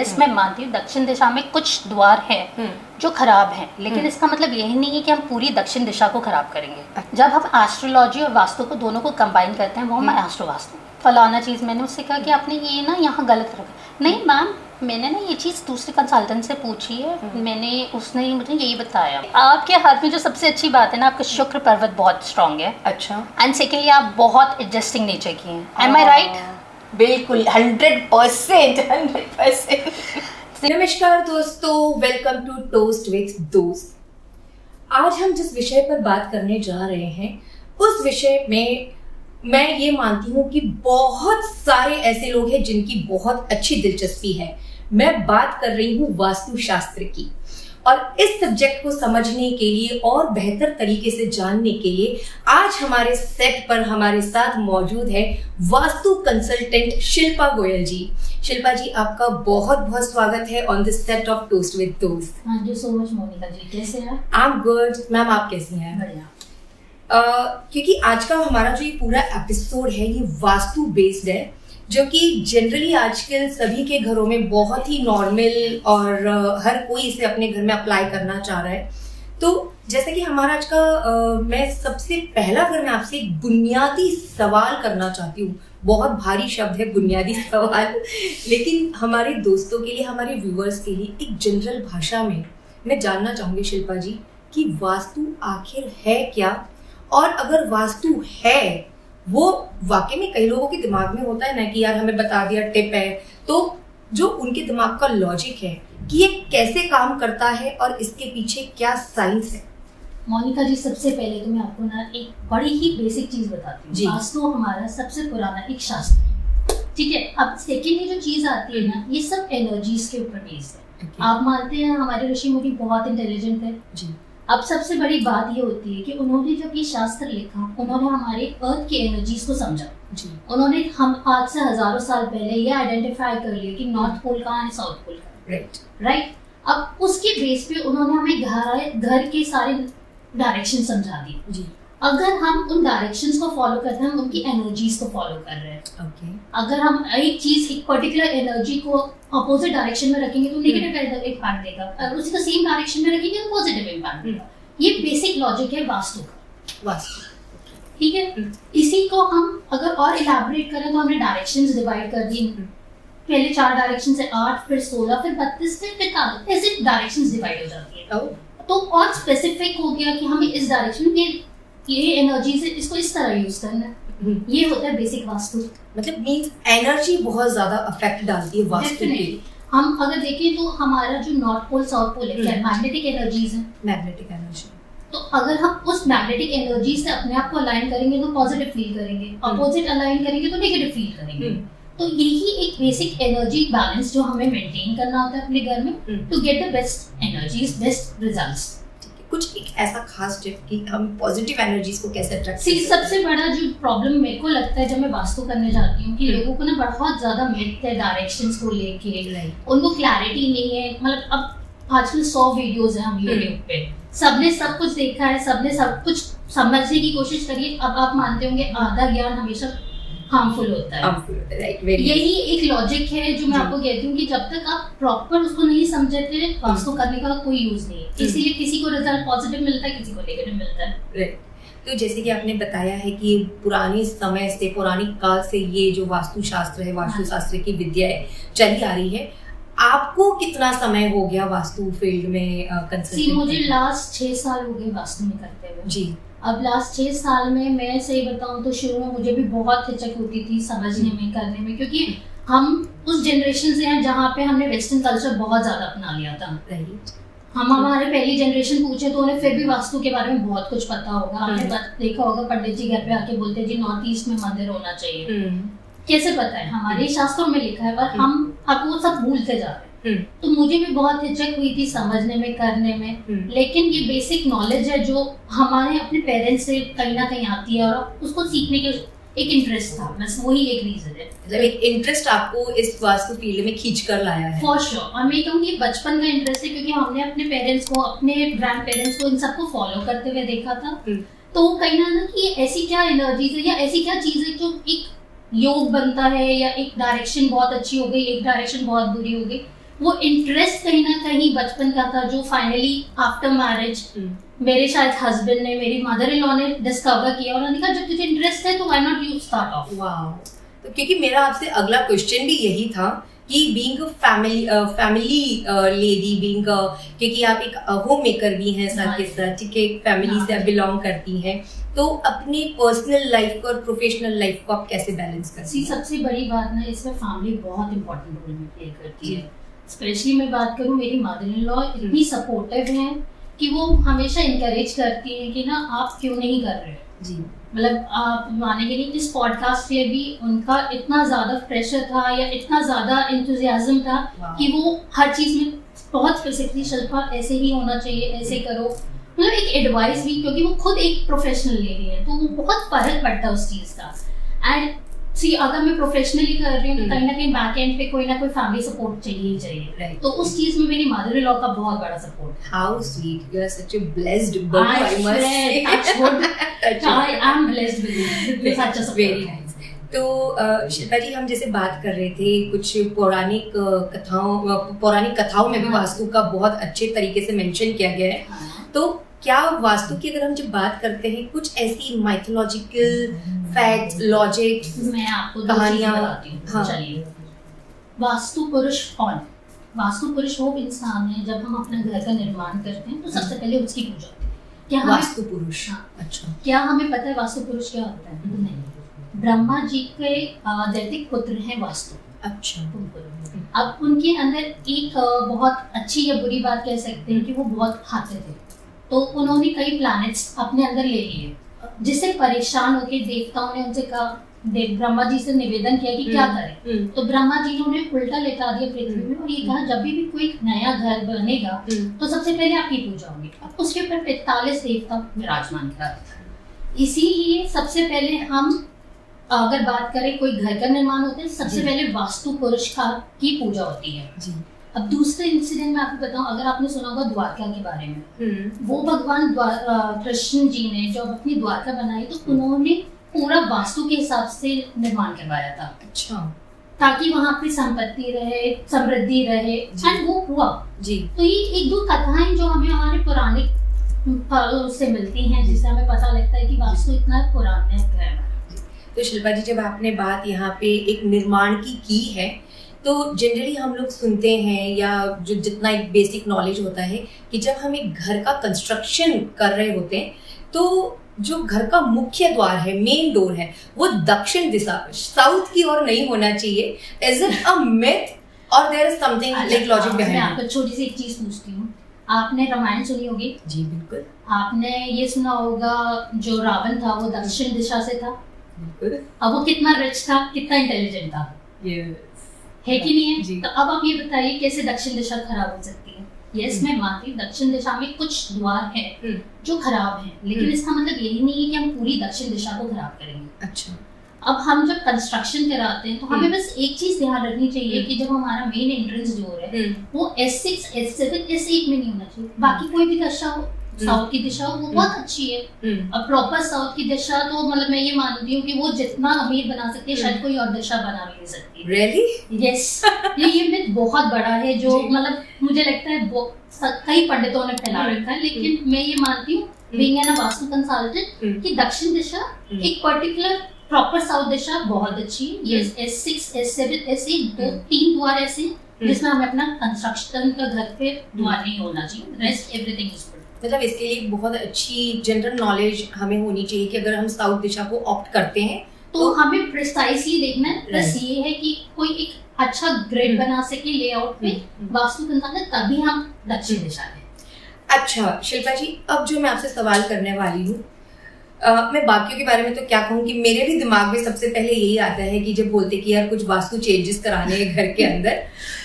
Yes मैं मानती हूँ दक्षिण दिशा में कुछ द्वार हैं जो खराब हैं, लेकिन इसका मतलब यही नहीं है कि हम पूरी दक्षिण दिशा को खराब करेंगे। जब हम एस्ट्रोलॉजी और वास्तु को दोनों को कंबाइन करते हैं वो मैं एस्ट्रोवास्तु फलाना चीज़ मैंने उससे कहा कि आपने ये ना यहाँ गलत रखा, नहीं मैम मैंने ना ये चीज़ दूसरे कंसल्टेंट से पूछी है, मैंने उसने मुझे यही बताया। आपके हाथ में जो सबसे अच्छी बात है ना, आपका शुक्र पर्वत बहुत स्ट्रांग है। अच्छा। एंड सेकेंडली आप बहुत एडजस्टिंग नेचर की हैं। एम आई राइट? बिल्कुल 100%। नमस्कार दोस्तों, वेलकम टू टोस्ट विद दोस्त। आज हम जिस विषय पर बात करने जा रहे हैं उस विषय में मैं ये मानती हूँ कि बहुत सारे ऐसे लोग हैं जिनकी बहुत अच्छी दिलचस्पी है। मैं बात कर रही हूँ वास्तुशास्त्र की, और इस सब्जेक्ट को समझने के लिए और बेहतर तरीके से जानने के लिए आज हमारे सेट पर हमारे साथ मौजूद है वास्तु कंसल्टेंट शिल्पा गोयल जी। शिल्पा जी, आपका बहुत बहुत स्वागत है on the set of toast with Dost. Thank you so much Monika ji, कैसे हैं? आई एम गुड मैम, आप कैसी हैं? बढ़िया। क्योंकि आज का हमारा जो ये पूरा एपिसोड है ये वास्तु बेस्ड है, जो कि जनरली आजकल सभी के घरों में बहुत ही नॉर्मल और हर कोई इसे अपने घर में अप्लाई करना चाह रहा है। तो जैसे कि हमारा आज का मैं सबसे पहला अगर मैं आपसे एक बुनियादी सवाल करना चाहती हूँ, बहुत भारी शब्द है बुनियादी सवाल, लेकिन हमारे दोस्तों के लिए, हमारे व्यूअर्स के लिए एक जनरल भाषा में मैं जानना चाहूंगी शिल्पा जी कि वास्तु आखिर है क्या, और अगर वास्तु है वो वाकई में कई लोगों के दिमाग में होता है ना कि यार हमें बता दिया टिप है, तो जो उनके दिमाग का लॉजिक है कि ये कैसे काम करता है और इसके पीछे क्या साइंस है। मोनिका जी, सबसे पहले तो मैं आपको ना एक बड़ी ही बेसिक चीज बताती हूँ। वास्तु हमारा सबसे पुराना एक शास्त्र है, ठीक है। अब सेकेंडली जो चीज आती है ना, ये सब एनर्जीज के ऊपर बेस्ड है। आप मानते हैं हमारे ऋषि मुनि बहुत इंटेलिजेंट है जी। अब सबसे बड़ी बात ये होती है कि उन्होंने जब ये शास्त्र लिखा, उन्होंने हमारे अर्थ की एनर्जीज को समझा जी। उन्होंने हम आज से हजारों साल पहले ये आइडेंटिफाई कर लिया कि नॉर्थ पोल कहाँ है, साउथ पोल कहाँ है, राइट। अब उसके बेस पे उन्होंने हमें घर के सारे डायरेक्शन समझा दिए जी। अगर हम उन डायरेक्शंस को फॉलो करते हैं, हम उनकी एनर्जीज को फॉलो कर रहे हैं। okay. अगर हम एक चीज, एक पर्टिकुलर एनर्जी को अपोजिट डायरेक्शन में रखेंगे तो नेगेटिव इम्पैक्ट देगा, अगर उसी को सेम डायरेक्शन में रखेंगे तो पॉजिटिव इम्पैक्ट देगा। ये बेसिक लॉजिक है वास्तु का। वास्तु ठीक है। इसी को हम अगर और इलैबोरेट करें तो हमने डायरेक्शंस डिवाइड कर दी। पहले 4 डायरेक्शन से 8, फिर 16, फिर 32, फिर 45, ऐसे डायरेक्शंस डिवाइड हो जाती है। तो और स्पेसिफिक हो गया कि हमें इस डायरेक्शन में ये एनर्जी से इसको इस तरह यूज करना है। ये होता है बेसिक वास्तु। मतलब मींस एनर्जी बहुत ज्यादा अफेक्ट डालती है वास्तु पे। हम अगर देखें तो हमारा जो नॉर्थ पोल साउथ पोल है, मैग्नेटिक एनर्जीज है। मैग्नेटिक एनर्जी, तो अगर हम उस मैग्नेटिक एनर्जी से अपने आप को अलाइन करेंगे तो पॉजिटिव फील करेंगे, अपोजिट अलाइन करेंगे तो नेगेटिव फील करेंगे। तो यही एक बेसिक एनर्जी बैलेंस जो हमें मेंटेन करना होता है अपने घर में, to get the best energies, best results. कुछ एक ऐसा खास टिप कि हम पॉजिटिव एनर्जीज को कैसे अट्रैक्ट करें। सबसे बड़ा जो प्रॉब्लम मेरे को लगता है जब मैं वास्तु करने जाती हूँ कि लोगों को ना बहुत ज्यादा मिथ है डायरेक्शंस को लेके, उनको क्लैरिटी नहीं है। मतलब अब आजकल 100 वीडियोस हैं हम यूट्यूब पे, सबने सब कुछ देखा है, सबने सब कुछ समझने की कोशिश करी है। अब आप मानते होंगे आधा ज्ञान हमेशा हार्मफुल होता है, राइट। यही एक लॉजिक है जो मैं आपको कहती हूँ कि जब तक आप प्रॉपर उसको नहीं समझते वास्तु करने का कोई यूज नहीं है। इसीलिए किसी को रिजल्ट पॉजिटिव मिलता है, किसी को नेगेटिव मिलता है, राइट। तो जैसे कि आपने बताया है कि पुराने समय से, पौराणिक काल से ये जो वास्तुशास्त्र है, वास्तुशास्त्र की विद्या चली आ रही है। आपको कितना समय हो गया वास्तु फील्ड में कंसल्टिंग? मुझे लास्ट 6 साल हो गए वास्तु में करते हुए जी। अब लास्ट 6 साल में मैं सही बताऊं तो शुरू में मुझे भी बहुत हिचक होती थी समझने में, करने में, क्योंकि हम उस जनरेशन से हैं जहाँ पे हमने वेस्टर्न कल्चर बहुत ज्यादा अपना लिया था। हम हमारे पहली जनरेशन पूछे तो उन्हें फिर भी वास्तु के बारे में बहुत कुछ पता होगा। हमने देखा होगा पंडित जी घर पे आके बोलते जी नॉर्थ ईस्ट में मंदिर होना चाहिए। कैसे पता है? हमारे शास्त्रों में लिखा है, पर हम अब वो सब भूलते जा रहे हैं। तो मुझे भी बहुत हिचक हुई थी समझने में, करने में, लेकिन ये बेसिक नॉलेज है जो हमारे अपने पेरेंट्स से कहीं ना कहीं आती है और उसको सीखने के एक इंटरेस्ट था, बस वही एक रीजन है। मतलब एक इंटरेस्ट आपको इस वास्तु फील्ड में खींच कर लाया है। For sure. और मैं कहूँगी बचपन का इंटरेस्ट है, क्योंकि हमने अपने पेरेंट्स को, अपने ग्रैंड पेरेंट्स को इन सबको फॉलो करते हुए देखा था। तो कहीं ना कि ऐसी क्या एनर्जीज है या ऐसी क्या चीज है जो एक योग बनता है, या एक डायरेक्शन बहुत अच्छी हो गई, एक डायरेक्शन बहुत बुरी हो गई, वो इंटरेस्ट कहीं ना कहीं बचपन का था जो फाइनली आफ्टर मैरिज मेरे शायद हस्बैंड ने, मेरी मदर इन लॉ ने डिस्कवर किया और उन्होंने कहा जब तुझे इंटरेस्ट है तो why not you start of. Wow. तो क्योंकि मेरा आपसे अगला क्वेश्चन भी यही था कि बीइंग फैमिली लेडी, बीइंग क्योंकि आप एक होम मेकर भी हैं साथ के साथ, ठीक है, एक फैमिली से आप बिलोंग करती हैं, तो अपनी पर्सनल लाइफ को और प्रोफेशनल लाइफ को आप कैसे बैलेंस करती हैं? सबसे बड़ी बात ना, इसमें फैमिली बहुत इंपॉर्टेंट रोल में प्ले करती है। स्पेशली मैं बात करूँ, मेरी मदर इन लॉ इतनी सपोर्टिव हैं कि वो हमेशा इंकरेज करती हैं कि ना आप क्यों नहीं कर रहे जी। मतलब आप मानेंगे नहीं, इस पॉडकास्ट पे भी उनका इतना ज्यादा प्रेशर था या इतना ज्यादा एंथुसियाज्म था कि वो हर चीज में बहुत स्पेसिफिकली शिल्पा ऐसे ही होना चाहिए, ऐसे करो, मतलब एक एडवाइस भी, क्योंकि वो खुद एक प्रोफेशनल लेडी है तो वो बहुत फर्क पड़ता है उस चीज का। एंड सी अगर मैं प्रोफेशनली कर रही हूँ तो कहीं ना कहीं बैक एंड पे कोई ना कोई फैमिली सपोर्ट चाहिए ही चाहिए, right. तो उस चीज में मेरी मदर इन लॉ का बहुत बड़ा support. How sweet, you are such a blessed bird, I must say. I am blessed with such a support. Very nice. तो शिल्पा जी, हम जैसे बात कर रहे थे कुछ पौराणिक कथाओं में भी वास्तु का बहुत अच्छे तरीके से मेंशन किया गया है। तो क्या वास्तु की अगर हम जब बात करते हैं, कुछ ऐसी माइथोलॉजिकल फैक्ट्स, लॉजिक, मैं आपको कहानियां बताती हूँ। चलिए, वास्तु पुरुष कौन है? वास्तु पुरुष वो इंसान है, जब हम अपने घर का निर्माण करते हैं तो सबसे पहले उसकी पूजा होती है। क्या वास्तु पुरुष? अच्छा, क्या हमें पता है वास्तु पुरुष क्या होता है? नहीं। ब्रह्मा जी के दैतिक पुत्र हैं वास्तु। अच्छा। अब उनके अंदर एक बहुत अच्छी या बुरी बात कह सकते हैं कि वो बहुत खाते थे, तो उन्होंने कई प्लैनेट्स अपने अंदर ले लिए, जिससे परेशान होकर देवताओं ने उनसे कहा, ब्रह्मा जी से निवेदन किया कि क्या करें। तो ब्रह्मा जी ने उन्हें उल्टा लेटा दिया पृथ्वी में और ये कहा जब भी कोई नया घर बनेगा तो सबसे पहले आपकी पूजा होगी। अब उसके ऊपर 45 देवता विराजमान करा। इसीलिए सबसे पहले हम अगर बात करें कोई घर का निर्माण होता है, सबसे पहले वास्तु पुरुष की पूजा होती है जी। अब दूसरे इंसिडेंट में आपको बताऊं, अगर आपने सुना होगा द्वारका के बारे में, वो भगवान कृष्ण जी ने जब अपनी द्वारका बनाई तो उन्होंने पूरा वास्तु के हिसाब से निर्माण करवाया था। अच्छा। ताकि वहाँ पे संपत्ति रहे, समृद्धि रहे, एंड वो हुआ जी। तो ये एक दो कथाएं जो हमें हमारे पुराने से मिलती हैं, जिससे हमें पता लगता है कि वास्तु इतना पुराना है। तो शिल्पा जी, जब आपने बात यहाँ पे एक निर्माण की है, तो जनरली हम लोग सुनते हैं या जो जितना एक बेसिक नॉलेज होता है कि जब हम एक घर का कंस्ट्रक्शन कर रहे होते हैं तो जो घर का मुख्य द्वार है, मेन डोर है, वो दक्षिण दिशा, साउथ की ओर नहीं होना चाहिए। इज इट अ मिथ और there is something like logic behind? मैं आपको छोटी सी एक चीज पूछती हूँ, आपने रामायण सुनी होगी? जी बिल्कुल। आपने ये सुना होगा जो रावण था वो दक्षिण दिशा से था। अब वो कितना रिच था, कितना इंटेलिजेंट था, है कि नहीं है? तो अब आप ये बताइए कैसे दक्षिण दिशा खराब हो सकती है? यस, मैं मानती हूँ दक्षिण दिशा में कुछ द्वार हैं जो खराब हैं, लेकिन इसका मतलब यही नहीं है कि हम पूरी दक्षिण दिशा को खराब करेंगे। अच्छा। अब हम जब कंस्ट्रक्शन कराते हैं तो हमें बस एक चीज ध्यान रखनी चाहिए कि जब हमारा मेन एंट्रेंस डोर है वो S6, S7, S8 में नहीं होना चाहिए। बाकी कोई भी दिशा हो, साउथ की दिशा वो बहुत अच्छी है। अब प्रॉपर साउथ की दिशा तो मतलब मैं ये मानती हूँ कि वो जितना अमीर बना सकती है शायद कोई और दिशा बना भी नहीं सकती। Really? Yes. ये मिथ बहुत बड़ा है जो मतलब मुझे लगता है कई पंडितों ने फैला रखा है, लेकिन मैं ये मानती हूँ बीइंग एन वास्तु कंसल्टेंट कि दक्षिण दिशा एक पर्टिकुलर प्रॉपर साउथ दिशा बहुत अच्छी है। यस, S6, S7, S8 तीन द्वार ऐसे जिसमें हमें अपना कंस्ट्रक्शन का घर पे द्वार नहीं होना चाहिए, रेस्ट एवरीथिंग इज गुड। मतलब इसके लिए बहुत अच्छी जनरल नॉलेज हमें होनी चाहिए कि अगर हम साउथ दिशा को ऑप्ट करते हैं तो हमें प्रिसाइसली देखना है। बस ये है कि कोई एक अच्छा ग्रिड बना सके लेआउट पे वास्तु कंसल्टेंट, तभी हम दक्षिण दिशा में। अच्छा शिल्पा जी, अब जो मैं आपसे सवाल करने वाली हूँ, मैं बाकियों के बारे में तो क्या कहूँ कि मेरे भी दिमाग में सबसे पहले यही आता है कि जब बोलते कि यार कुछ वास्तु चेंजेस कराने हैं घर के अंदर,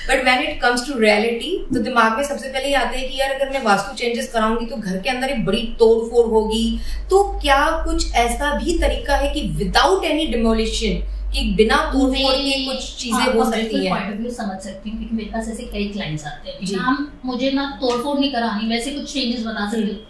but when it comes to reality तो दिमाग में सबसे पहले ये आता है कि यार अगर मैं वास्तु चेंजेस कराऊंगी तो घर के अंदर एक बड़ी तोड़ फोड़ होगी। तो क्या कुछ ऐसा भी तरीका है कि विदाउट एनी डिमोलिशन, कि बिना तोड़ फोड़ के कुछ चीजें हो सकती है? पॉइंट ऑफ व्यू समझ सकती हूँ क्योंकि मेरे पास ऐसे कई क्लाइंट्स आते हैं। मुझे ना तोड़ फोड़ नहीं करानी, वैसे कुछ चेंजेस बता सकती हूँ।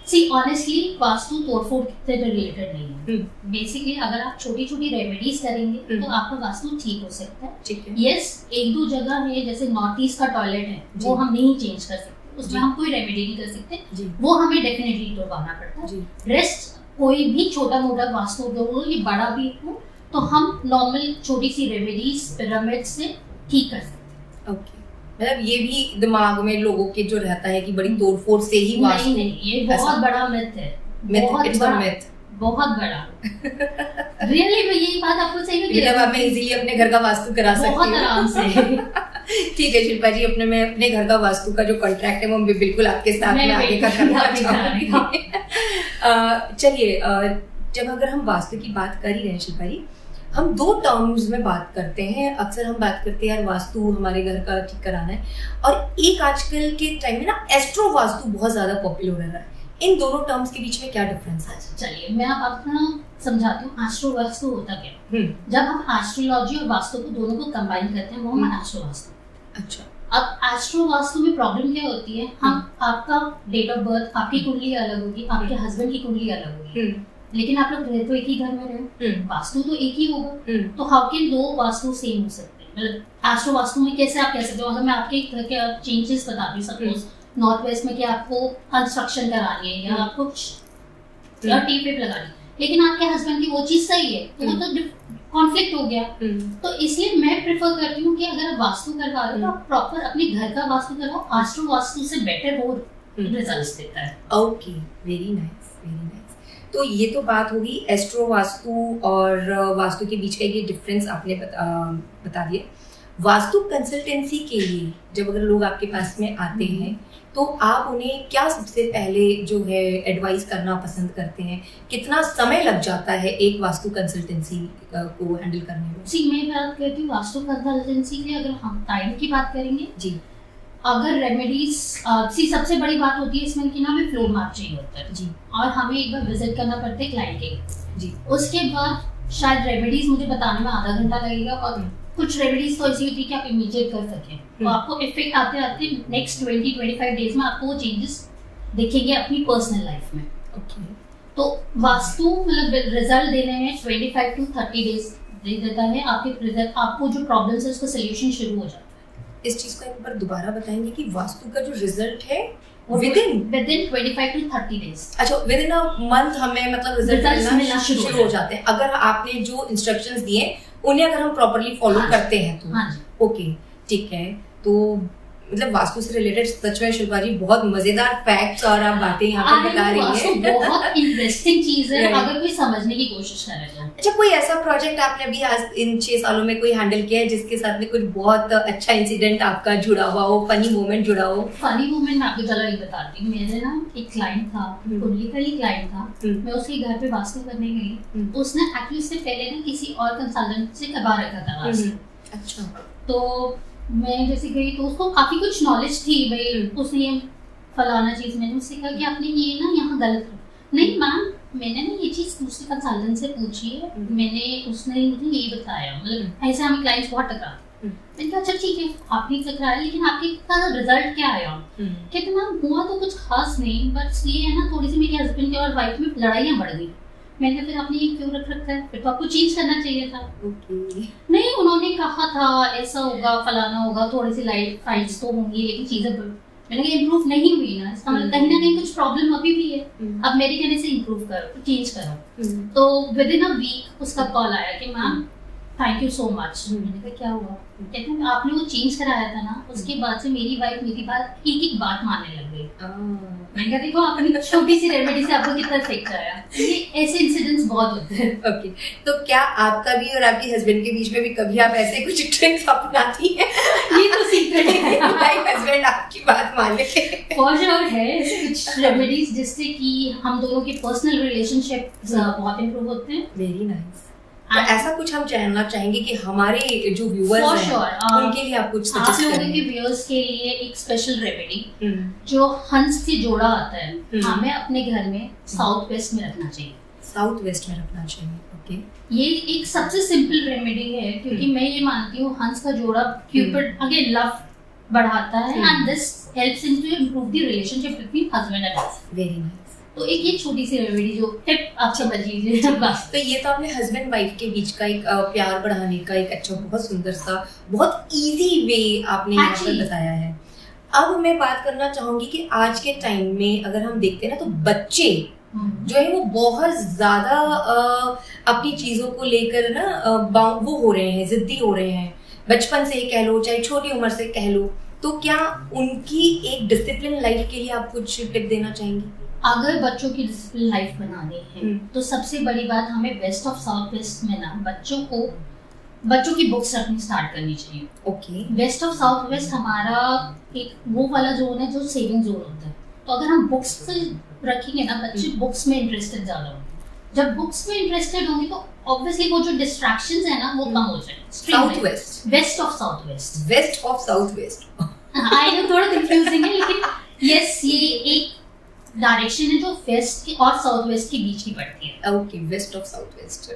सी ऑनेस्टली वास्तु तोड़फोड़ से रिलेटेड नहीं है। बेसिकली अगर आप छोटी छोटी रेमेडीज करेंगे तो आपका वास्तु ठीक हो सकता है। यस, एक दो जगह है जैसे नॉर्थ ईस्ट का टॉयलेट है वो हम नहीं चेंज कर सकते, उसमें हम कोई रेमेडी नहीं कर सकते, वो हमें डेफिनेटली तोड़वाना पड़ता है। रेस्ट कोई भी छोटा मोटा वास्तु हो, ये बड़ा भी हो, तो हम नॉर्मल छोटी सी रेमेडीज पिरामिड से ठीक कर सकते हैं। ओके, मतलब ये भी दिमाग में लोगों के जो रहता है कि बड़ी तोड़फोड़ से ही वास्तु। नहीं, ये बहुत बड़ा मिथ है, बहुत बड़ा रियली मैं यही बात आपको सही में मतलब आप इजीली अपने घर का वास्तु करा सकती बहुत आराम से। ठीक है शिल्पा जी, मैं अपने घर का वास्तु का जो कॉन्ट्रैक्ट है वो बिल्कुल आपके साथ में आगे का करना चाहूंगी। चलिए, जब अगर हम वास्तु की बात कर ही रहे हैं शिल्पा जी, हम दो टर्म्स में बात करते हैं। अक्सर हम बात करते हैं यार वास्तु हमारे घर का ठीक कराना है, और एक आजकल के टाइम में ना एस्ट्रो वास्तु बहुत ज्यादा पॉपुलर हो रहा है। इन दोनों टर्म्स के बीच में क्या डिफरेंस है? चलिए मैं आपको समझाती हूँ एस्ट्रो वास्तु होता क्या। जब हम एस्ट्रोलॉजी और वास्तु को दोनों को कंबाइन करते हैं वो हम एस्ट्रो वास्तु। अच्छा, अब एस्ट्रो वास्तु में प्रॉब्लम क्या होती है, हम आपका डेट ऑफ बर्थ, आपकी कुंडली अलग होगी, आपके हस्बैंड की कुंडली अलग होगी, लेकिन आप लोग रहे तो एक ही घर में रहे, वास्तु तो एक ही होगा, तो हाउ कैन दो वास्तु सेम हो सकते हैं? मतलब एस्ट्रो वास्तु में कैसे आप कह सकते हो? अगर मैं आपके घर के चेंजेस बताती हूँ, सपोज नॉर्थ वेस्ट में क्या आपको कंस्ट्रक्शन करानी है या आपको टेप वेप लगानी है, लेकिन आपके हस्बैंड की वो चीज सही है, तो वो तो कॉन्फ्लिक्ट हो गया। तो इसलिए मैं प्रेफर करती हूँ कि अगर आप वास्तु करवा रहे हो तो आप प्रॉपर अपने घर का वास्तु करवाओ, एस्ट्रो वास्तु से बेटर वो रिजल्ट्स देता है। Okay, very nice, very nice. तो ये तो बात होगी एस्ट्रो वास्तु और वास्तु के बीच का ये डिफरेंस आपने बता दिया। वास्तु कंसल्टेंसी के लिए जब अगर लोग आपके पास में आते हैं तो आप उन्हें क्या सबसे पहले जो है एडवाइस करना पसंद करते हैं? कितना समय लग जाता है एक वास्तु कंसल्टेंसी को हैंडल करने में? जी, मैं बात करती हूँ वास्तु कंसल्टेंसी की। अगर हम टाइम की बात करेंगे जी, अगर रेमेडीज सबसे बड़ी बात होती है इसमें कि ना हमें फ्लो मैप चाहिए होता है जी, और हमें एक बार विजिट करना पड़ता है क्लाइंट के जी। उसके बाद शायद रेमेडीज मुझे बताने में आधा घंटा लगेगा, और कुछ रेमेडीज तो ऐसी होती है कि आप इमीडिएट कर सकें, तो आपको इफेक्ट आते आते नेक्स्ट 20-25 डेज में आपको वो चेंजेस दिखेंगे अपनी पर्सनल लाइफ में। ओके, तो वास्तु मतलब रिजल्ट देने में 25 to 30 डेज दे देता है। आपको जो प्रॉब्लम्स है उसका सोल्यूशन शुरू हो जाता है। इस चीज को एक बार दोबारा बताएंगे कि वास्तु का जो रिजल्ट है विदिन 25 to 30 डेज। अच्छा, विदिन अ मंथ हमें मतलब रिजल्ट मिलना शुरू हो जाते हैं अगर आपने जो इंस्ट्रक्शंस दिए उन्हें अगर हम प्रॉपर्ली फॉलो करते हैं तो। हाँ जी, ओके, ठीक है। तो मतलब वास्तु से रिलेटेड सच में शिल्पा जी बहुत मजेदार फैक्ट्स और आप बातें यहाँ पर बता रही हैं। बहुत इंटरेस्टिंग चीज है अगर कोई समझने की कोशिश करेगा। अच्छा, कोई ऐसा प्रोजेक्ट आपने अभी आज इन 6 सालों में कोई हैंडल किया है जिसके साथ में कुछ बहुत अच्छा इंसिडेंट आपका जुड़ा हुआ हो, फनी मोमेंट जुड़ा हो? फनी मोमेंट मैं आपको चलो एक बताती हूँ। मेरे ना एक क्लाइंट था, कुंडली का ही क्लाइंट था, मैं उसके घर पे वास्तु करने गई, उसने एक्चुअली से पहले ना किसी और कंसल्टेंट से करवा रखा था वास्तु। अच्छा, तो मैं जैसे गई तो उसको काफी कुछ नॉलेज थी भाई, उसने ये फलाना चीज, मैंने उससे कहा कि आपने ये ना यहाँ गलत नहीं मैम, मैंने ना ये चीज दूसरे कंसल्टेंट से पूछी है, उसने मुझे यही बताया। मतलब ऐसे हमें क्लाइंट्स बहुत टकराते। मैंने कहा अच्छा ठीक है आपने टकराया, लेकिन आपके रिजल्ट क्या आया? कहते मैम हुआ तो कुछ खास नहीं, बस ये है ना थोड़ी सी मेरे हस्बैंड और वाइफ में लड़ाइयाँ बढ़ गई। मैंने कहा फिर आपने ये क्यों रख रखा है? फिर तो आपको चेंज करना चाहिए था। नहीं, उन्होंने कहा था ऐसा होगा फलाना होगा, थोड़ी सी लाइट फाइट्स तो होंगी, लेकिन चीजें मैंने कहा इम्प्रूव नहीं हुई ना, इसका मतलब कहीं ना कहीं कुछ प्रॉब्लम अभी भी है। अब मेरे कहने से इम्प्रूव करो, चेंज करो। तो विद इन अ वीक उसका कॉल आया कि ma'am thank you so much. मैंने कहा क्या हुआ? कहते हैं आपने वो चेंज कराया था ना, उसके बाद से मेरी वाइफ मेरी बात एक बात मानने लग गई। मैंने कहा देखो अपनी छोटी सी रेमेडी से आपको कितना इफेक्ट आया। ये ऐसे इंसिडेंट्स बहुत होते हैं। ओके, तो क्या आपका भी और आपके हस्बैंड के बीच में भी कभी आप ऐसे कुछ ट्रिक्स अपनाती हैं? ये तो सीक्रेट है, हस्बैंड आपकी बात मान ले। फॉर श्योर है ऐसे कुछ रेमेडीज जिससे कि हम दोनों के पर्सनल रिलेशनशिप बहुत इंप्रूव होते हैं। Very nice. तो ऐसा कुछ हम जानना चाहेंगे कि हमारे जो व्यूअर्स हैं उनके लिए आप कुछ सजेस्ट करेंगे? आप लोगों के व्यूअर्स के लिए एक स्पेशल रेमेडी जो हंस से जोड़ा आता है, हमें अपने घर में साउथ वेस्ट में रखना चाहिए। साउथ वेस्ट में रखना चाहिए, ओके। ये एक सबसे सिंपल रेमेडी है क्योंकि मैं ये मानती हूँ हंस का जोड़ा क्यूपिड अगेन लव बढ़ाता है and this helps in to improve the relationship between husband and wife. Very nice. तो एक ये छोटी सी रेमेडी जो टिप आप समझ लीजिए बस। तो ये तो आपने हस्बैंड वाइफ के बीच का एक प्यार बढ़ाने का एक अच्छा बहुत सुंदर सा बहुत इजी वे आपने यहाँ पर बताया है। अब मैं बात करना चाहूंगी कि आज के टाइम में अगर हम देखते हैं ना तो बच्चे जो है वो बहुत ज्यादा अपनी चीजों को लेकर ना वो हो रहे हैं, जिद्दी हो रहे हैं, बचपन से ही कह लो चाहे छोटी उम्र से कह लो। तो क्या उनकी एक डिसिप्लिन लाइफ के लिए आप कुछ टिप देना चाहेंगी? अगर बच्चों की डिसिप्लिन लाइफ बनानी है तो सबसे बड़ी बात हमें वेस्ट ऑफ साउथ वेस्ट में ना बच्चों की बुक्स रखनी स्टार्ट करनी चाहिए। Okay. West of south west हमारा एक वो वाला जोन है जो सेविंग जोन होता है। तो अगर हम बुक्स रखेंगे ना, बच्चे बुक्स में इंटरेस्टेड ज्यादा होंगे। जब बुक्स में इंटरेस्टेड होंगे तो ऑब्वियसली वो जो डिस्ट्रैक्शंस है ना वो कम हो जाएंगे। South west, west of south west, west of south west. I know थोड़ा कंफ्यूजिंग है लेकिन यस ये एक डायरेक्शन है जो वेस्ट और साउथ वेस्ट के बीच की पड़ती है। Okay, west of south west.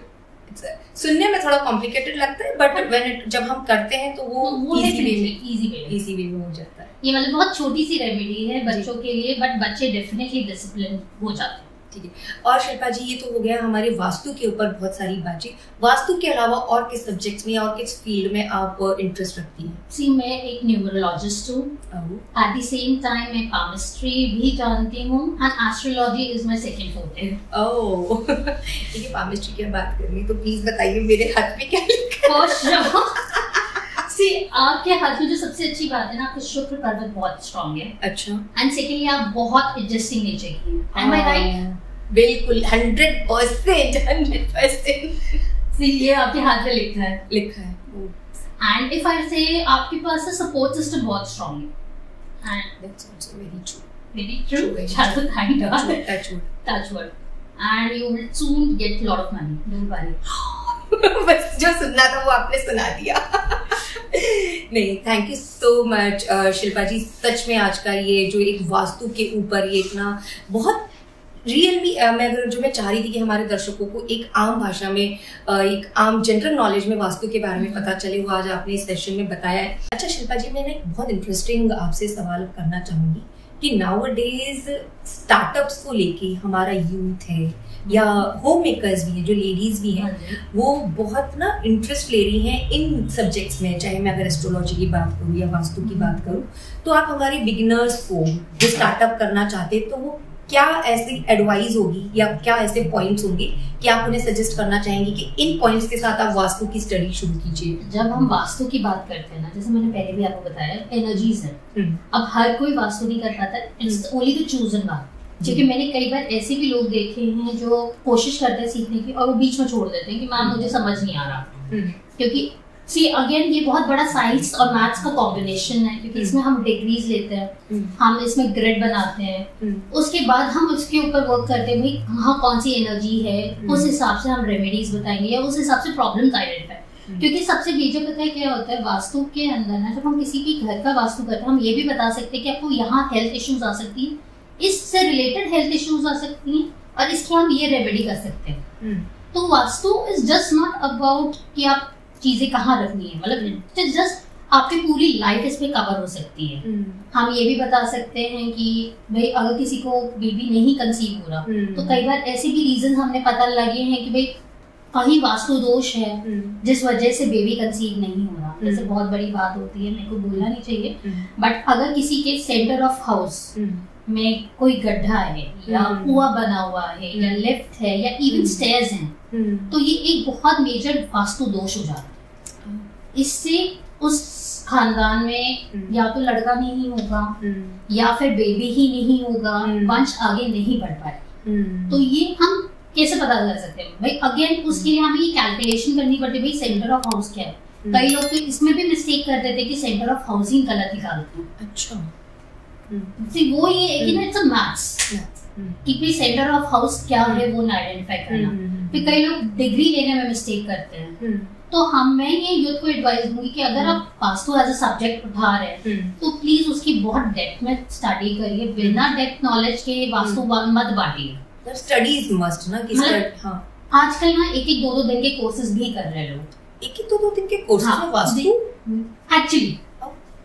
सुनने में थोड़ा कॉम्प्लिकेटेड लगता है बट जब हम करते हैं तो वो इजी वे में हो जाता है। ये मतलब बहुत छोटी सी रेमेडी है बच्चों के लिए बट बच्चे डेफिनेटली डिसिप्लिन हो जाते हैं। ठीक है। और शिल्पा जी ये तो हो गया हमारे वास्तु के ऊपर बहुत सारी बातें। वास्तु के अलावा और किस सब्जेक्ट्स में और किस फील्ड में आप इंटरेस्ट रखती हैं? सी मैं एक न्यूमरोलॉजिस्ट हूँ, एट द सेम टाइम मैं पामिस्ट्री भी जानती हूँ and astrology is my second forte. Oh ठीक है, पामिस्ट्री की बात कर रही है तो प्लीज बताइए मेरे हाथ में क्या लिखा है? सी आपके हाथ में जो सबसे अच्छी बात है ना, आपका शुक्र पर्वत बहुत स्ट्रांग है। अच्छा। एंड सेकेंडली आप बहुत एडजस्टिंग नेचर की हैं। एम आई राइट? बिल्कुल 100%। सी ये आपके हाथ में लिखा है एंड इफ आई से आपके पास सपोर्ट सिस्टम बहुत स्ट्रांग है and that's also very true शायद thank God touchwood and you will soon get lot of money, don't worry. बस जो सुनना था वो आपने सुना दिया। नहीं, thank you so much Shilpa ji. सच में आज का ये जो एक वास्तु के ऊपर ये इतना बहुत रियली मैं चाह रही थी कि हमारे दर्शकों को एक आम भाषा में एक आम जनरल नॉलेज में वास्तु के बारे में पता चले, वो आज आपने इस सेशन में बताया है। अच्छा शिल्पा जी, मैंने एक बहुत इंटरेस्टिंग आपसे सवाल करना चाहूंगी कि नाउअडेज स्टार्टअप्स को लेके हमारा यूथ है या होम मेकर्स भी हैं, जो लेडीज भी हैं, वो बहुत ना इंटरेस्ट ले रही हैं इन सब्जेक्ट्स में। चाहे मैं अगर एस्ट्रोलॉजी की बात करूँ या वास्तु की बात करूँ, तो आप हमारे बिगिनर्स को जो स्टार्टअप करना चाहते हैं तो वो क्या ऐसी एडवाइस होगी या क्या ऐसे पॉइंट्स होंगे कि आप उन्हें सजेस्ट करना चाहेंगे कि इन पॉइंट्स के साथ आप वास्तु की स्टडी शुरू कीजिए? जब हम वास्तु की बात करते हैं ना, जैसे मैंने पहले भी आपको बताया, एनर्जीज है। अब हर कोई वास्तु नहीं कर पाता, it's only the chosen one. क्योंकि मैंने कई बार ऐसे भी लोग देखे हैं जो कोशिश करते हैं सीखने की और वो बीच में छोड़ देते हैं कि मैम मुझे समझ नहीं आ रहा। क्योंकि सी अगेन ये बहुत बड़ा साइंस और मैथ्स का कॉम्बिनेशन है, क्योंकि इसमें हम डिग्रीज लेते हैं, हम इसमें ग्रिड बनाते हैं, उसके बाद हम उसके ऊपर वर्क करते हैं भाई हाँ कौन सी एनर्जी है, उस हिसाब से हम रेमेडीज बताएंगे या उस हिसाब से प्रॉब्लम्स आइडेंटिफाई। क्योंकि सबसे मेजर पता है क्या होता है वास्तु के अंदर ना, जब हम किसी के घर का वास्तु करते हैं हम ये भी बता सकते हैं कि आपको यहाँ हेल्थ इश्यूज आ सकती है, इससे रिलेटेड हेल्थ इश्यूज आ सकती हैं और इसकी हम ये रेमेडी कर सकते हैं। तो vastu is just not about कि आप चीजें कहाँ रखनी है, मतलब जस्ट आपकी पूरी लाइफ इस पे कवर हो सकती है। हम ये भी बता सकते हैं कि भाई अगर किसी को बेबी नहीं कंसीव हो रहा तो कई बार ऐसे भी रीजन हमने पता लगे हैं कि भाई कहीं वास्तु दोष है जिस वजह से बेबी कंसीव नहीं हो रहा। जैसे बहुत बड़ी बात होती है, मेरे को बोलना नहीं चाहिए, बट अगर किसी के सेंटर ऑफ हाउस में कोई गड्ढा है या कुआं बना हुआ है या लिफ्ट है या इवन स्टेयर्स हैं, तो ये एक बहुत मेजर वास्तु दोष हो जाता है। इससे उस खानदान में या तो लड़का नहीं होगा या फिर बेबी ही नहीं होगा, वंश आगे नहीं बढ़ पाए। तो ये हम कैसे पता कर सकते हैं भाई? अगेन उसके लिए हमें ये कैलकुलेशन करनी पड़ती है भाई सेंटर ऑफ हाउस क्या है। कई लोग तो इसमें भी मिस्टेक कर देते हैं कि सेंटर ऑफ हाउसिंग गलत निकालते हैं। अच्छा। वो ये है कि ना इट्स अ मैथ्स कि भाई सेंटर ऑफ हाउस क्या है वो ना आइडेंटिफाई करना। फिर कई लोग डिग्री लेने में मिस्टेक करते हैं। तो मैं ये यूथ को एडवाइस दूंगी कि अगर आप वास्तु एज अ सब्जेक्ट उठा रहे हैं तो प्लीज उसकी बहुत डेप्थ में स्टडी करिए। बिना डेप्थ नॉलेज के वास्तु मत बांटिए। स्टडीज मस्ट ना कि हाँ आजकल ना एक एक दो दिन के कोर्सेज भी कर रहे हैं लोग। एक एक दो दिन के कोर्सेज में वास्तु एक्चुअली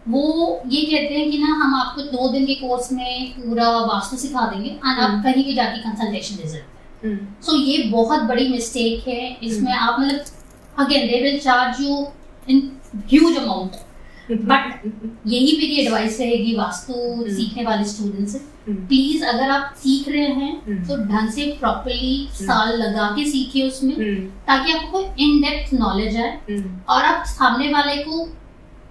वो ये कहते हैं कि ना हम आपको 2 दिन के कोर्स में पूरा वास्तु सिखा देंगे और आप कहीं भी जाके कंसल्टेशन दे सकते हैं। सो ये बहुत बड़ी मिस्टेक है। इसमें आप मतलब again they will charge you in huge amount, but यही मेरी एडवाइस रहेगी वास्तु सीखने वाले स्टूडेंट से, प्लीज अगर आप सीख रहे हैं तो ढंग से प्रॉपर्ली साल लगा के सीखिए उसमें, ताकि आपको इन डेप्थ नॉलेज आए और आप सामने वाले को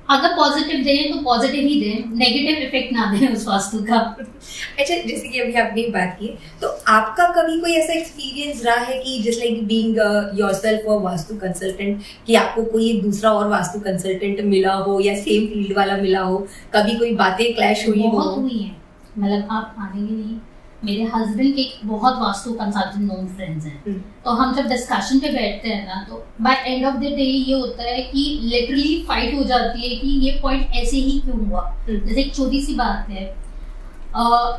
अगर पॉजिटिव दें तो पॉजिटिव ही दें, नेगेटिव इफेक्ट ना दें उस वास्तु का। अच्छा, जैसे कि अभी आपने बात की, तो आपका कभी कोई ऐसा एक्सपीरियंस रहा है कि जस्ट लाइक बीइंग योरसेल्फ अ वास्तु कंसल्टेंट, कि आपको कोई दूसरा और वास्तु कंसल्टेंट मिला हो या सेम फील्ड वाला मिला हो, कभी कोई बातें क्लैश हुई हो? बहुत हुई है, मतलब आप मानेंगे नहीं, मेरे हस्बैंड के बहुत वास्तु कंसल्टेंट नोन फ्रेंड्स हैं। तो हम जब डिस्कशन पे बैठते हैं ना, तो by end of the day ये होता है कि लिटरली फाइट हो जाती है कि ये पॉइंट ऐसे ही क्यों हुआ। जैसे एक छोटी सी बात है,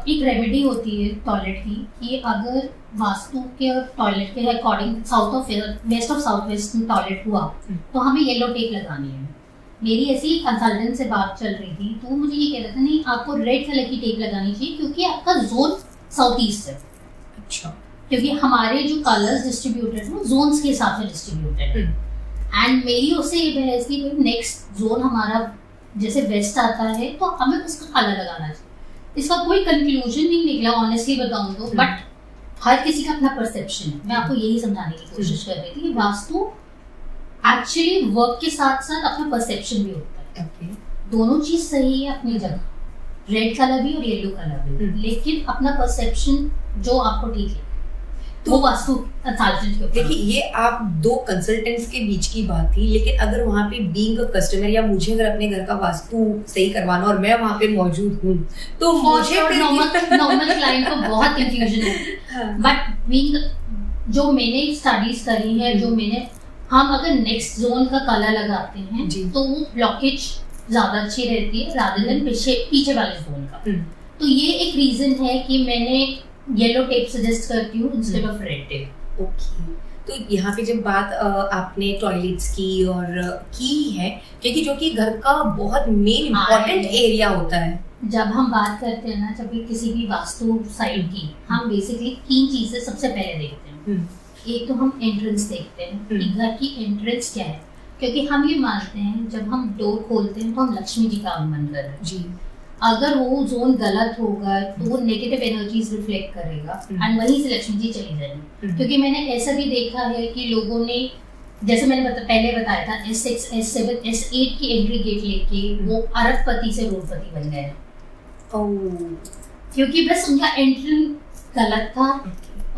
एक रेमेडी होती है टॉयलेट की कि अगर वास्तु के टॉयलेट के according west of south west में टॉयलेट हुआ तो हमें येलो टेप लगानी है। मेरी ऐसी कंसल्टेंट से बात चल रही थी, तो मुझे ये कह रहा था नहीं आपको रेड कलर की टेप लगानी चाहिए क्योंकि आपका जोन साउथ ईस्ट है। अच्छा, क्योंकि हमारे जो कलर्स डिस्ट्रीब्यूटेड है जोन्स के हिसाब से डिस्ट्रीब्यूटेड है। एंड मेरी उससे ये बहस की नेक्स्ट जोन हमारा जैसे वेस्ट आता है तो हमें उसका कलर लगाना चाहिए। इसका कोई कंक्लूजन नहीं निकला ऑनेस्टली बताऊं तो, बट हर किसी का अपना परसेप्शन है। मैं आपको यही समझाने की कोशिश कर रही थी कि वास्तु एक्चुअली वर्क के साथ साथ अपना परसेप्शन भी होता है। दोनों चीज सही है अपनी जगह, रेड कलर भी और येलो कलर भी, लेकिन अपना परसेप्शन जो आपको ठीक है तो वो वास्तु कंसल्टेंट के ऊपर। देखिए, ये आप 2 कंसल्टेंट्स के बीच की बात थी, लेकिन अगर वहाँ पे बीइंग अ कस्टमर या मुझे अगर अपने घर का वास्तु सही करवाना और मैं वहाँ पे मौजूद हूँ तो मुझे नॉर्मल क्लाइंट को बहुत कंफ्यूजन है। बट बीइंग जो मैंने स्टडीज करी है, जो मैंने हम अगर नेक्स्ट जोन का कलर लगाते हैं तो वो ब्लॉकेज ज्यादा अच्छी रहती है रादर देन पीछे वाले जोन का। तो ये एक रीजन है कि मैंने येलो टेप सजेस्ट करती हूँ instead of red tape. Okay, तो यहाँ पे जब बात आपने टॉयलेट्स की और की है, क्योंकि जो कि घर का बहुत मेन इम्पोर्टेंट एरिया होता है। जब हम बात करते हैं ना, जब भी किसी भी वास्तु साइड की, हम बेसिकली 3 चीजें सबसे पहले देखते हैं। एक तो हम एंट्रेंस देखते हैं कि घर की एंट्रेंस क्या है, क्योंकि हम ये मानते हैं जब हम डोर खोलते हैं तो हम लक्ष्मी जी का आगमन कर रहे हैं जी। अगर वो जोन गलत होगा तो वो नेगेटिव एनर्जीज रिफ्लेक्ट करेगा एंड वहीं से लक्ष्मी जी चली जाएंगी। क्योंकि मैंने ऐसा भी देखा है कि लोगों ने, जैसे मैंने पहले बताया था, S6, S7, S8 की एंट्री गेट लेके वो अरबपति से रोडपति बन गए, क्योंकि बस उनका एंट्री गलत था,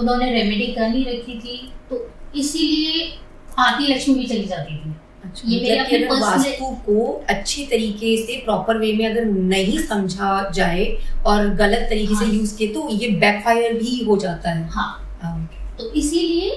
उन्होंने रेमेडी कर नहीं रखी थी, तो इसीलिए आती लक्ष्मी भी चली जाती थी। ये मेरे अपने वास्तु को अच्छी तरीके से प्रॉपर वे में अगर नहीं समझा जाए और गलत तरीके से यूज किए तो ये बैकफायर भी हो जाता है। तो इसीलिए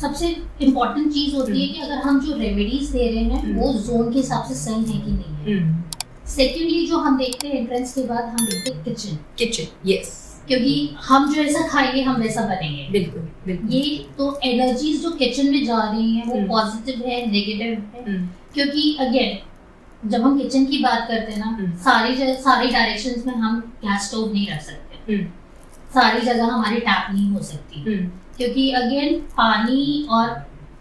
सबसे इम्पोर्टेंट चीज होती है कि अगर हम जो रेमेडीज दे रहे हैं वो जोन के हिसाब से सही है कि नहीं है। सेकेंडली जो हम देखते हैं एंट्रेंस के बाद, हम देखते हैं किचन। यस, क्योंकि हम जो ऐसा खाएंगे हम वैसा बनेंगे। बिल्कुल, बिल्कुल। ये तो एनर्जीज जो किचन में जा रही हैं वो पॉजिटिव है, नेगेटिव है। क्योंकि अगेन जब हम किचन की बात करते हैं ना, सारी डायरेक्शंस में हम गैस स्टोव नहीं रख सकते, सारी जगह हमारी टैप नहीं हो सकती, क्योंकि अगेन पानी और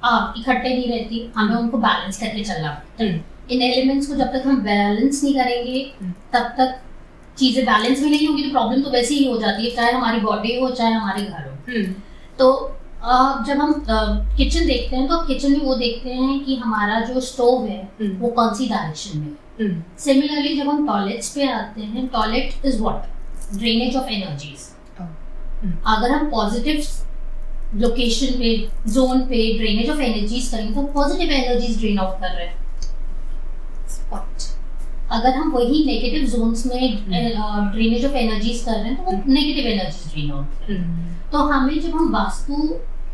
आग इकट्ठे नहीं रहती, हमें उनको बैलेंस करके चलना पड़ता है। इन एलिमेंट्स को जब तक हम बैलेंस नहीं करेंगे तब तक चीजें बैलेंस में नहीं होगी तो प्रॉब्लम तो वैसे ही हो जाती है, चाहे हमारी बॉडी हो चाहे हमारे घर हो। तो जब हम किचन देखते हैं तो किचन में वो देखते हैं कि हमारा जो स्टोव है वो कौन सी डायरेक्शन में। सिमिलरली जब हम टॉयलेट्स पे आते हैं, toilet is what, drainage of energies. अगर हम पॉजिटिव लोकेशन पे, जोन पे ड्रेनेज ऑफ एनर्जीज करेंगे तो पॉजिटिव एनर्जीज ड्रेन आउट कर रहे हैं। अगर हम वही नेगेटिव जोन्स में ड्रेनेज ऑफ एनर्जीज कर रहे हैं तो वो नेगेटिव एनर्जीज ड्रेन आउट। तो हमें जब हम वास्तु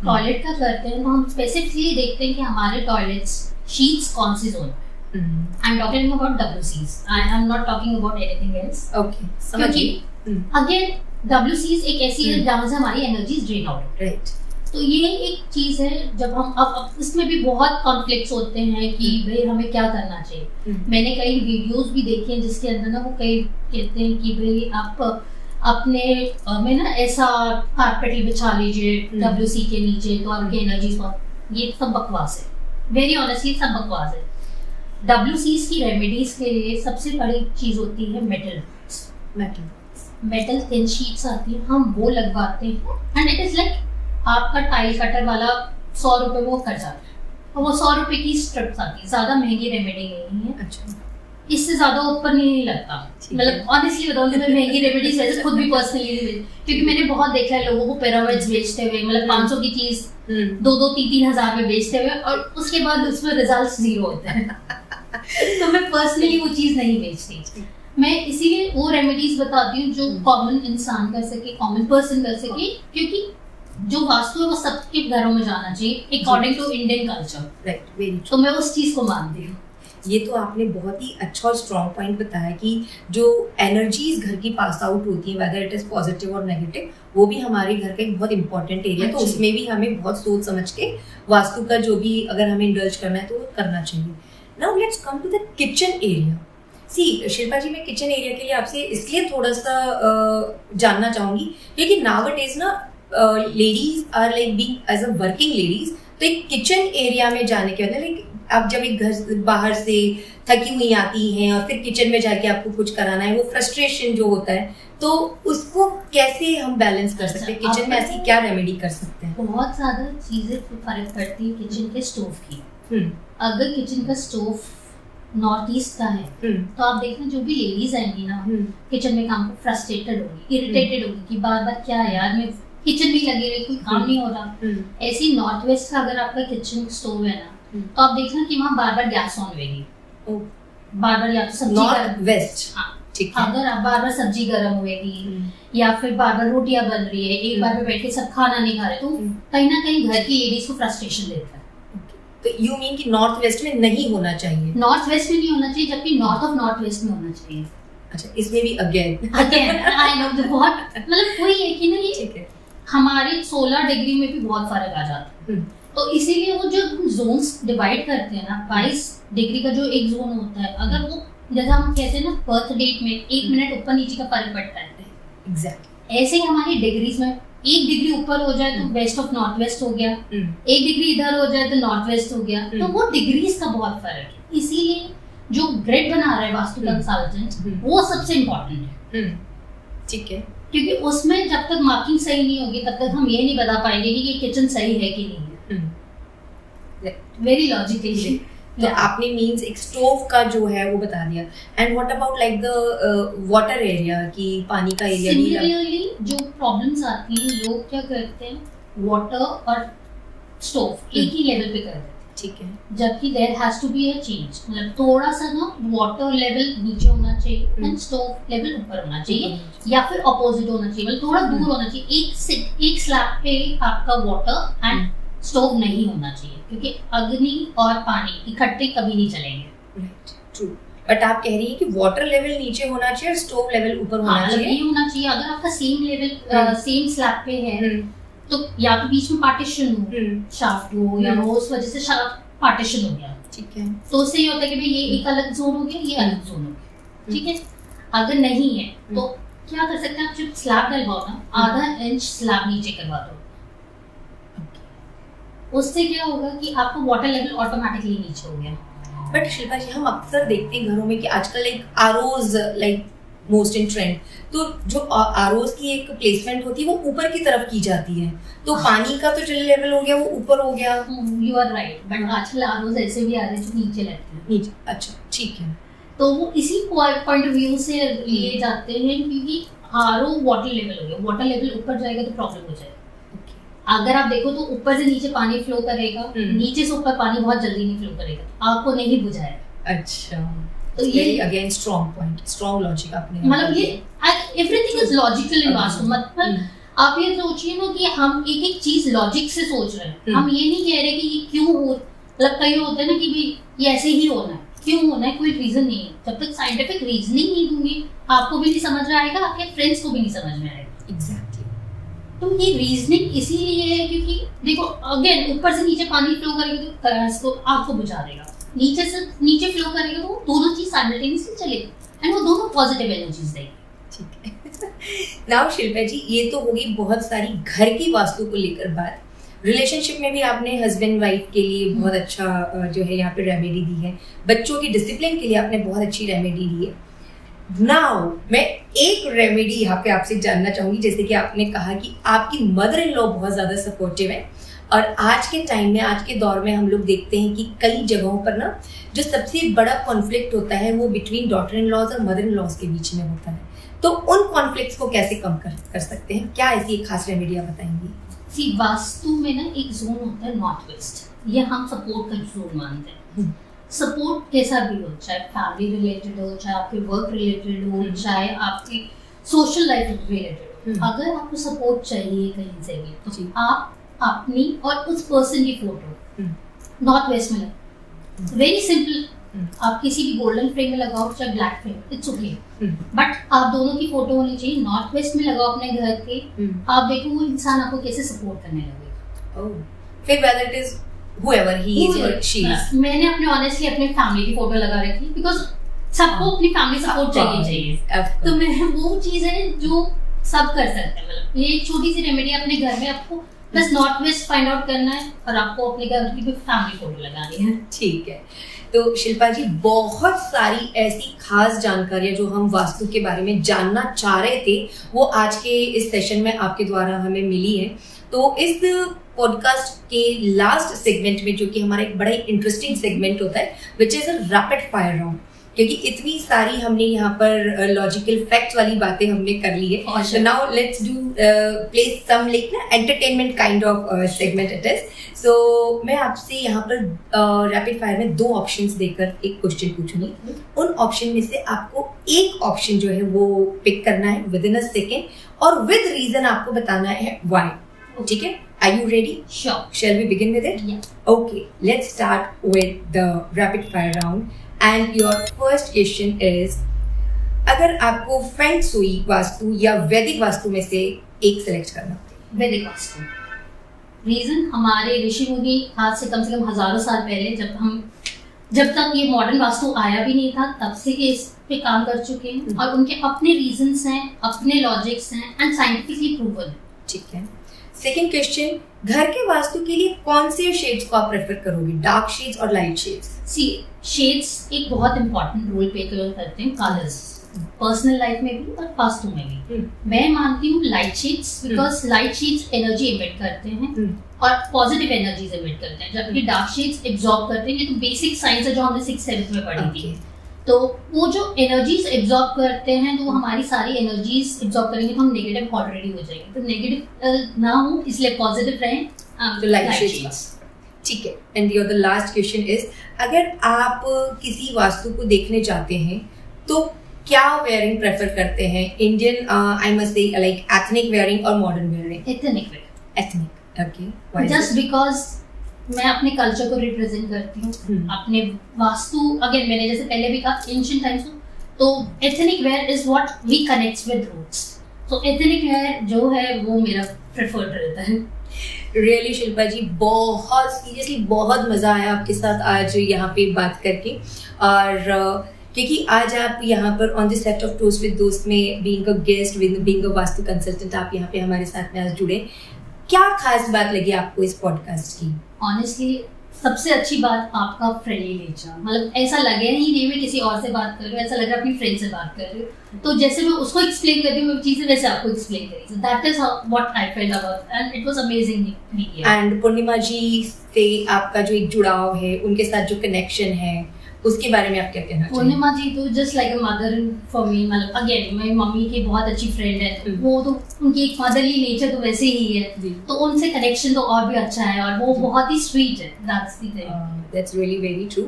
टॉयलेट का करते हैं तो हम स्पेसिफिकली देखते हैं कि हमारे टॉयलेट्स शीट्स कौन सी zone. I am talking about WCs, I am not talking about anything else. Okay, क्योंकि अगेन WCs एक ऐसी है जहां से हमारी एनर्जीज ड्रेन आउट, राइट। तो ये एक चीज है, जब हम अब इसमें भी बहुत कॉन्फ्लिक्ट्स होते हैं कि भाई हमें क्या करना चाहिए। मैंने कई वीडियोस भी देखे हैं जिसके अंदर ना वो कई कहते हैं कि भाई आप अपने में ना ऐसा कारपेट बिछा लीजिए WC के नीचे तो आपकी एनर्जी, ये सब बकवास है। वेरी ऑनेस्टली सब बकवास है। WCs की रेमेडीज के लिए सबसे बड़ी चीज होती है मेटल थिन शीट्स आती है, हम वो लगवाते हैं एंड इट इज लाइक आपका टाइल कटर वाला 100 रुपए वो कर जाता है और वो 100 रुपए की स्ट्रिप्स आती है, ज्यादा महंगी रेमेडी नहीं है। अच्छा, इससे ज्यादा ऊपर नहीं लगता। मतलब ऑनेस्टली बताऊं तो मैं महंगी रेमेडीज वैसे खुद भी पर्सनली क्योंकि मैंने बहुत देखा है लोगों को पिरामिड्स बेचते हुए, मतलब 500 की चीज 2-3 हजार में बेचते हुए और उसके बाद उसमें रिजल्ट 0 होते हैं। तो मैं पर्सनली वो चीज नहीं बेचती। मैं इसीलिए वो रेमेडीज बताती हूँ जो कॉमन इंसान कर सके, कॉमन पर्सन कर सके, क्योंकि जो वास्तु है वो सबके घरों में जाना चाहिए according to Indian culture. Right, very true. तो मैं उस चीज को मानती हूँ। ये तो आपने बहुत ही अच्छा और स्ट्रॉन्ग पॉइंट बताया कि जो एनर्जीज घर की पास आउट होती है, वेदर इट इज पॉजिटिव और नेगेटिव, वो भी हमारे घर का एक बहुत इंपॉर्टेंट एरिया है। तो उसमें भी हमें बहुत सोच समझ के वास्तु का जो भी अगर हमें इंडल्ज करना है तो वो करना चाहिए। Now let's come to the kitchen area. See Shilpa ji, मैं किचन एरिया के लिए आपसे इसलिए थोड़ा सा जानना चाहूंगी क्योंकि नाउअडेज ना ladies are like being as a working ladies, तो एक किचन एरिया में जाने के बाद लाइक आप जब एक घर बाहर से थकी हुई आती हैं और फिर किचन में जाके आपको कुछ कराना है, वो फ्रस्ट्रेशन जो होता है, तो उसको कैसे हम बैलेंस कर सकते हैं? किचन में ऐसी क्या रेमेडी कर सकते हैं? बहुत ज्यादा चीजें फर्क पड़ती है किचन के स्टोव की। अगर किचन का स्टोव नॉर्थ ईस्ट का है तो आप देखना जो भी लेडीज आएंगी ना किचन में काम को फ्रस्ट्रेटेड होगी, इरिटेटेड होगी कि बार बार क्या यार मैं किचन में लगे रही, कोई काम नहीं हो रहा। ऐसी नॉर्थ वेस्ट का अगर आपका किचन स्टोव है ना तो आप देखना कि वहाँ बार बार गैस ऑन होगी, बार बार या तो सब्जी वेस्ट, अगर आप बार बार सब्जी गर्म होगी या फिर बार बार रोटियां बन रही है, एक बार में बैठ के सब खाना नहीं खा रहे, तो कहीं ना कहीं घर की लेडीज को फ्रस्ट्रेशन देता है। तो यू मीन कि नॉर्थ वेस्ट में नहीं होना चाहिए? नॉर्थ वेस्ट में नहीं होना चाहिए, जबकि नॉर्थ ऑफ नॉर्थ वेस्ट में होना चाहिए। अच्छा, इसमें भी अगेन आई नो बहुत मतलब वही है कि ना ये हमारे 16 डिग्री में भी बहुत फर्क आ जाता है। तो इसीलिए वो जो जोन्स डिवाइड करते हैं ना, 22 डिग्री का जो एक जोन होता है, अगर वो जैसा हम कहते हैं ना बर्थ डेट में 1 मिनट ऊपर नीचे का फर्क पड़ता है, एग्जैक्टली ऐसे ही हमारी डिग्रीज में 1 डिग्री ऊपर हो जाए तो वेस्ट ऑफ नॉर्थ वेस्ट हो गया, 1 डिग्री इधर हो जाए तो नॉर्थ वेस्ट हो गया। तो वो डिग्रीज का बहुत फर्क है। इसीलिए जो ग्रिड बना रहा है वास्तु कंसल्टेंट वो सबसे इम्पोर्टेंट है। ठीक है, क्योंकि उसमें जब तक मार्किंग सही नहीं होगी तब तक हम ये नहीं बता पाएंगे कि ये किचन सही है कि नहीं है। Very logically. तो आपने मींस एक स्टोव का जो है वो बता दिया। And what about like the water area, की पानी का एरिया भी? सिमिलरली जो प्रॉब्लम्स आती हैं, लोग क्या करते हैं वाटर और स्टोव एक ही लेवल पे करते हैं, ठीक है, जबकि there has to be a change. मतलब थोड़ा सा ना वाटर लेवल नीचे होना चाहिए एंड स्टोव लेवल ऊपर होना चाहिए, या फिर अपोजिट होना चाहिए, मतलब थोड़ा दूर होना चाहिए। एक स्लैब पे आपका वाटर एंड स्टोव नहीं होना चाहिए, क्योंकि अग्नि और पानी इकट्ठे कभी नहीं चलेंगे। Right, true. बट आप कह रही हैं कि वाटर लेवल नीचे होना चाहिए और स्टोव लेवल ऊपर होना चाहिए। नहीं होना चाहिए। अगर आपका सेम लेवल सेम स्लैब पे है तो या तो बीच में पार्टीशन हो, शाफ्ट हो, या वो उस वजह से पार्टीशन हो गया, ठीक है, तो उससे ये होता है कि भाई ये एक अलग जोन हो गया, ये अलग जोन हो गया, ठीक है। अगर नहीं है तो क्या कर सकते हैं आप, जब स्लैब डलवाओ ना, आधा इंच स्लैब नीचे करवा दो। उससे क्या होगा कि आपका वाटर लेवल ऑटोमेटिकली नीचे हो गया। बट शिल्पा जी, हम अक्सर देखते हैं घरों में कि आजकल like ROs like most in trend, तो जो आरओज की एक प्लेसमेंट होती है वो ऊपर की तरफ की जाती है, तो पानी का तो जो लेवल हो गया वो ऊपर हो गया। यू आर राइट, बट आजकल आरओज ऐसे भी आ रहे हैं जो नीचे लगते हैं। नीचे, अच्छा, ठीक है। तो वो इसी पॉइंट ऑफ व्यू से लिए जाते हैं, क्योंकि आरओ वाटर लेवल हो गया, वाटर लेवल ऊपर जाएगा तो प्रॉब्लम हो जाएगा। अगर आप देखो तो ऊपर से नीचे पानी फ्लो करेगा, नीचे से ऊपर पानी बहुत जल्दी नहीं फ्लो करेगा, आपको नहीं बुझाएगा। अच्छा, तो ये again strong point, strong logic आपने, मतलब ये everything is logical in vastu. मतलब आप ये सोचिए ना कि हम एक एक चीज लॉजिक से सोच रहे हैं, हम ये नहीं कह रहे कि ये क्यों हो, मतलब कई होते हैं ना कि भाई ये ऐसे ही होना है, क्यों होना है, कोई रीजन नहीं है। जब तक साइंटिफिक रीजनिंग नहीं दूंगी आपको भी नहीं समझ में आएगा, आपके फ्रेंड्स को भी नहीं समझ में आएगा। एग्जैक्टली। तो ये रीजनिंग इसीलिए है क्योंकि देखो अगेन ऊपर से नीचे पानी फ्लो करेगा तो करंट्स को आग को बुझा देगा, नीचे से नीचे फ्लो करेगा तो दोनों चीज साइमल्टेनियसली चलेगी एंड वो दोनों पॉजिटिव एनर्जीज देगी। ठीक है। नाउ शिल्पा जी, ये तो होगी बहुत सारी घर की वास्तु को लेकर बात। रिलेशनशिप में भी आपने हस्बैंड वाइफ के लिए बहुत अच्छा जो है यहाँ पे रेमेडी दी है, बच्चों की डिसिप्लिन के लिए आपने बहुत अच्छी रेमेडी दी है। नाउ मैं एक रेमेडी यहाँ पे आपसे जानना चाहूंगी, जैसे कि आपने कहा कि आपकी मदर इन लॉ बहुत ज्यादा सपोर्टिव है, और आज के टाइम में, आज के दौर में हम लोग देखते हैं कि कई जगहों पर ना जो सबसे बड़ा कॉन्फ्लिक्ट होता है वो बिटवीन डॉटर इन लॉज और मदर इन लॉज के बीच में होता है। तो उन कॉन्फ्लिक्ट्स को कैसे कम कर सकते हैं? क्या ऐसी एक खास रेमेडी आप बताएंगी? सी वास्तु में ना एक जोन होता है नॉर्थ वेस्ट, ये हम सपोर्ट का जोन मानते हैं। सपोर्ट कैसा भी हो, चाहे फैमिली रिलेटेड हो, चाहे आपके वर्क रिलेटेड हो, चाहे आपके सोशल लाइफ रिलेटेड हो, अगर आपको सपोर्ट चाहिए कहीं से भी तो आप अपनी और उस पर्सन की फोटो नॉर्थ वेस्ट में लगाओ। वेरी सिंपल, आप किसी भी गोल्डन फ्रेम में लगाओ चाहे black frame, it's okay, but आप दोनों की फोटो होनी चाहिए। नॉर्थ वेस्ट में लगाओ अपने घर के, आप देखो वो इंसान आपको कैसे सपोर्ट करने लगेगा। फिर whether it is whoever he is or she is। मैंने अपने ऑनेस्टली अपने फैमिली की फोटो लगा रखी बिकॉज सबको अपनी फैमिली सपोर्ट चाहिए। तो मैं वो चीज है जो सब कर सकते हैं, मतलब ये छोटी सी रेमेडी अपने घर में आपको बस नॉर्थ वेस्ट फाइंड आउट करना है और आपको अपने घर की भी फैमिली फोटो लगानी है। ठीक है। तो शिल्पा जी, बहुत सारी ऐसी खास जानकारियां जो हम वास्तु के बारे में जानना चाह रहे थे वो आज के इस सेशन में आपके द्वारा हमें मिली है। तो इस पॉडकास्ट के लास्ट सेगमेंट में, जो कि हमारा एक बड़ा इंटरेस्टिंग सेगमेंट होता है, which is a rapid fire round, क्योंकि इतनी सारी हमने यहाँ पर लॉजिकल फैक्ट्स वाली बातें हमने कर ली है। So now let's do play some like ना entertainment kind of segment it is. So मैं आपसे यहाँ पर रैपिड फायर में 2 ऑप्शंस देकर एक क्वेश्चन पूछूंगी। उन ऑप्शन में से आपको एक ऑप्शन जो है वो पिक करना है विद इन अ सेकेंड, और विद रीजन आपको बताना है व्हाई। ठीक है? Are you ready? Sure. Shall we begin with it? Yeah. Okay, let's start with the rapid fire round. And your first question is, अगर आपको फेंग शुई वास्तु या वैदिक वास्तु में से एक सेलेक्ट करना हो? वैदिक वास्तु। रीजन, हमारे ऋषि मुनि आज से कम हजारों साल पहले, जब तक ये मॉडर्न वास्तु आया भी नहीं था, तब से ये इस पे काम कर चुके हैं और उनके अपने रीजंस हैं, अपने लॉजिक्स हैं एंड साइंटिफिकली प्रूवन है। ठीक है। सेकेंड क्वेश्चन, घर के वास्तु के लिए कौन से शेड्स को आप प्रेफर करोगे, डार्क शेड्स और लाइट शेड्स? सी, शेड्स एक बहुत इंपॉर्टेंट रोल प्ले करते हैं कलर्स, पर्सनल लाइफ में भी और वास्तु में भी। मैं मानती हूँ light shades, because light shades energy emit करते हैं और पॉजिटिव एनर्जीज इमिट करते हैं, जबकि डार्क शेड्स एब्जॉर्ब करते हैं। ये तो बेसिक साइंस है जो हमने 6th-7th में पढ़ी थी। तो वो जो एनर्जीज एब्जॉर्ब करते हैं, तो वो हमारी सारी एनर्जीज एब्जॉर्ब करेंगे तो हम नेगेटिव ऑलरेडी हो जाएंगे, तो नेगेटिव ना हो इसलिए पॉजिटिव रहें, तो लाइट शेड्स। ठीक है। And your the last question is, अगर आप किसी वास्तु को देखने जाते हैं तो क्या वेयरिंग प्रेफर करते हैं, Indian I must say like ethnic wearing और modern wearing? Ethnic wear. Ethnic, okay. Just because मैं अपने कल्चर को रिप्रेजेंट करती हूँ, अपने वास्तु, अगेन मैंने जैसे पहले भी कहा एंशिएंट टाइम्स में, तो ethnic wear is what we connects with roots, तो एथनिक वेयर जो है वो मेरा प्रेफर्ड रहता है। रियली शिल्पा जी, बहुत सीरियसली बहुत मजा आया आपके साथ आज यहाँ पे बात करके, और क्योंकि आज आप यहाँ पर on the set of toast with दोस्त में being a guest, being a vastu consultant, आप यहाँ पे हमारे साथ में आज जुड़े। क्या खास बात लगी आपको इस पॉडकास्ट की? ऑनेस्टली सबसे अच्छी बात आपका फ्रेंडली नेचर, मतलब ऐसा लगे ही नहीं मैं किसी और से बात कर रही हूँ, ऐसा लग रहा है अपनी फ्रेंड से बात कर रही हूँ। तो जैसे मैं उसको एक्सप्लेन करती हूँ चीजें, वैसे आपको एक्सप्लेन करी। That is what I felt about and it was amazing. And Purnima ji से आपका जो एक जुड़ाव है, उनके साथ जो कनेक्शन है, उसके बारे में आप क्या कहना चाहिए? पूर्णिमा जी तो just like a mother for me, मतलब अगेन मेरी मम्मी की बहुत अच्छी फ्रेंड है, वो तो उनकी एक मदरली नेचर तो वैसे ही है, तो उनसे कनेक्शन तो और भी अच्छा है और वो बहुत ही स्वीट है। That's the thing. That's really very true.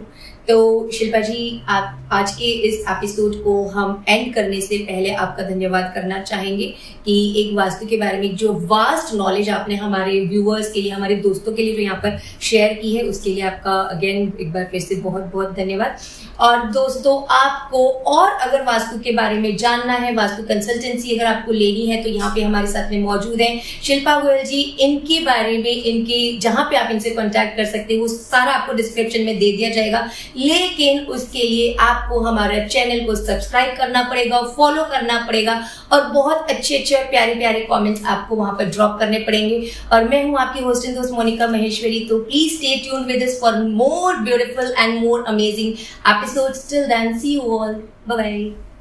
तो शिल्पा जी, आप आज के इस एपिसोड को हम एंड करने से पहले आपका धन्यवाद करना चाहेंगे कि एक वास्तु के बारे में जो वास्ट नॉलेज आपने हमारे व्यूअर्स के लिए, हमारे दोस्तों के लिए जो यहाँ पर शेयर की है, उसके लिए आपका अगेन एक बार फिर से बहुत बहुत धन्यवाद। और दोस्तों, आपको और अगर वास्तु के बारे में जानना है, वास्तु कंसल्टेंसी अगर आपको लेनी है, तो यहाँ पे हमारे साथ में मौजूद हैं शिल्पा गोयल जी। इनके बारे में, इनके जहां पे आप इनसे कांटेक्ट कर सकते हैं, वो सारा आपको डिस्क्रिप्शन में दे दिया जाएगा। लेकिन उसके लिए आपको हमारा चैनल को सब्सक्राइब करना पड़ेगा, फॉलो करना पड़ेगा और बहुत अच्छे अच्छे प्यारे प्यारे कमेंट्स आपको वहां पर ड्रॉप करने पड़ेंगे। और मैं हूं आपकी होस्ट एंड दोस्त मोनिका महेश्वरी। तो please stay tuned with us for more beautiful and more amazing episodes. Till then, see you all. Bye bye.